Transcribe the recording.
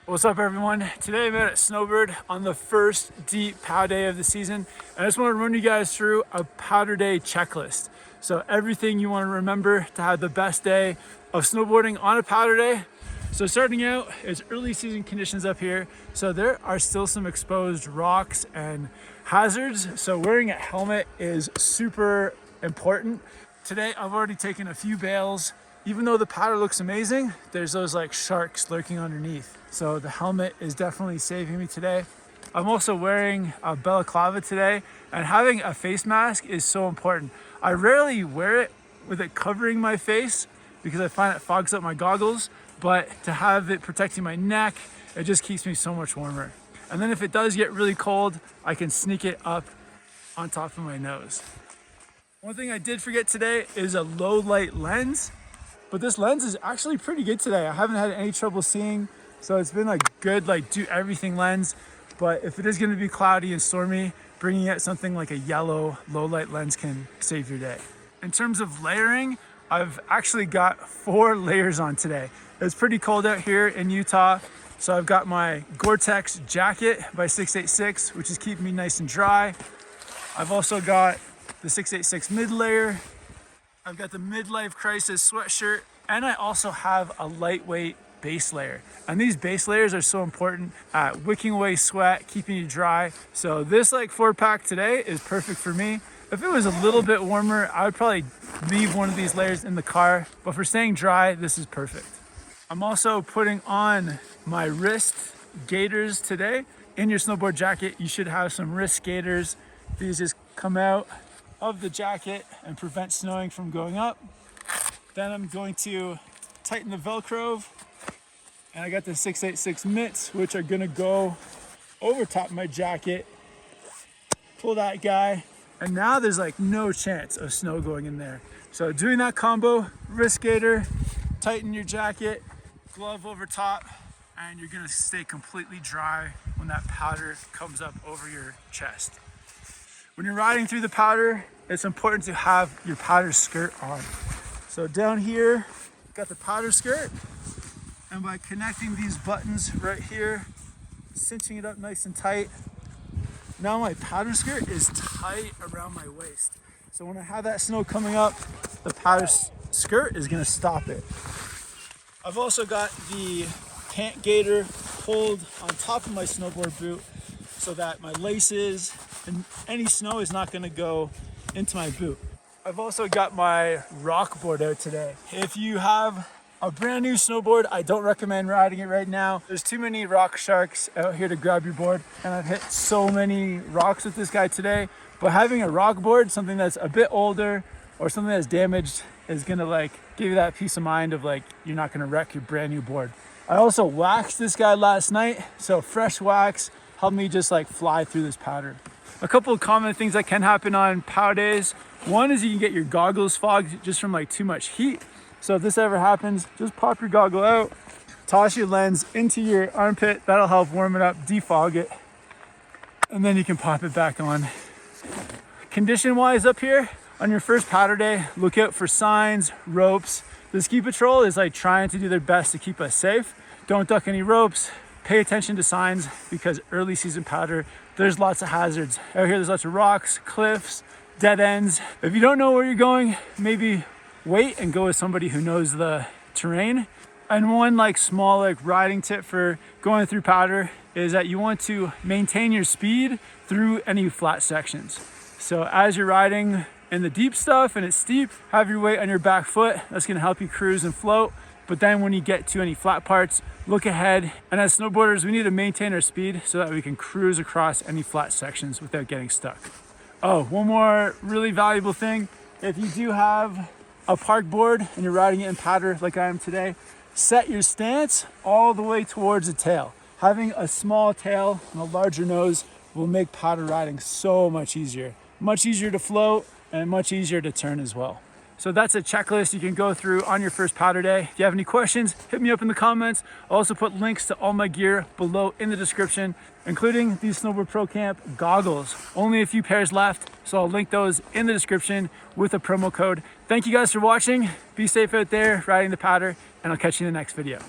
What's up everyone? Today I'm at Snowboard on the first deep POW day of the season. And I just want to run you guys through a powder day checklist. So everything you want to remember to have the best day of snowboarding on a powder day. So starting out, it's early season conditions up here. So there are still some exposed rocks and hazards. So wearing a helmet is super important. Today I've already taken a few bails. Even though the powder looks amazing, there's those like sharks lurking underneath. So the helmet is definitely saving me today. I'm also wearing a balaclava today, and having a face mask is so important. I rarely wear it with it covering my face because I find it fogs up my goggles, but to have it protecting my neck, it just keeps me so much warmer. And then if it does get really cold, I can sneak it up on top of my nose. One thing I did forget today is a low light lens. But this lens is actually pretty good today. I haven't had any trouble seeing, so it's been like good, like do everything lens. But if it is going to be cloudy and stormy, bringing out something like a yellow low light lens can save your day. In terms of layering, I've actually got 4 layers on today. It's pretty cold out here in Utah, so I've got my Gore-Tex jacket by 686, which is keeping me nice and dry. I've also got the 686 mid layer. I've got the midlife crisis sweatshirt, and I also have a lightweight base layer. And these base layers are so important at wicking away sweat, keeping you dry. So this like 4-pack today is perfect for me. If it was a little bit warmer, I would probably leave one of these layers in the car, but for staying dry, this is perfect. I'm also putting on my wrist gaiters today. In your snowboard jacket, you should have some wrist gaiters. These just come out of the jacket and prevent snowing from going up. Then I'm going to tighten the Velcro, and I got the 686 mitts, which are gonna go over top of my jacket. Pull that guy, and now there's like no chance of snow going in there. So doing that combo, wrist gaiter, tighten your jacket, glove over top, and you're gonna stay completely dry when that powder comes up over your chest. When you're riding through the powder, it's important to have your powder skirt on. So down here, got the powder skirt, and by connecting these buttons right here, cinching it up nice and tight, now my powder skirt is tight around my waist. So when I have that snow coming up, the powder skirt is gonna stop it. I've also got the pant gaiter pulled on top of my snowboard boot so that my laces and any snow is not gonna go into my boot. I've also got my rock board out today. If you have a brand new snowboard, I don't recommend riding it right now. There's too many rock sharks out here to grab your board, and I've hit so many rocks with this guy today. But having a rock board, something that's a bit older or something that's damaged, is gonna like give you that peace of mind of like you're not gonna wreck your brand new board. I also waxed this guy last night, so fresh wax helped me just like fly through this powder. A couple of common things that can happen on POW days. One is you can get your goggles fogged just from like too much heat. So if this ever happens, just pop your goggle out, toss your lens into your armpit. That'll help warm it up, defog it, and then you can pop it back on. Condition wise up here, on your first powder day, look out for signs, ropes. The ski patrol is like trying to do their best to keep us safe. Don't duck any ropes. Pay attention to signs because early season powder, there's lots of hazards. Out here, there's lots of rocks, cliffs, dead ends. If you don't know where you're going, maybe wait and go with somebody who knows the terrain. And one like small like riding tip for going through powder is that you want to maintain your speed through any flat sections. So as you're riding in the deep stuff and it's steep, have your weight on your back foot. That's gonna help you cruise and float. But then when you get to any flat parts, look ahead. And as snowboarders, we need to maintain our speed so that we can cruise across any flat sections without getting stuck. Oh, one more really valuable thing. If you do have a park board and you're riding it in powder like I am today, set your stance all the way towards the tail. Having a small tail and a larger nose will make powder riding so much easier. Much easier to float and much easier to turn as well. So that's a checklist you can go through on your first powder day. If you have any questions, hit me up in the comments. I'll also put links to all my gear below in the description, including these SnowboardProCamp goggles. Only a few pairs left, so I'll link those in the description with a promo code. Thank you guys for watching. Be safe out there riding the powder, and I'll catch you in the next video.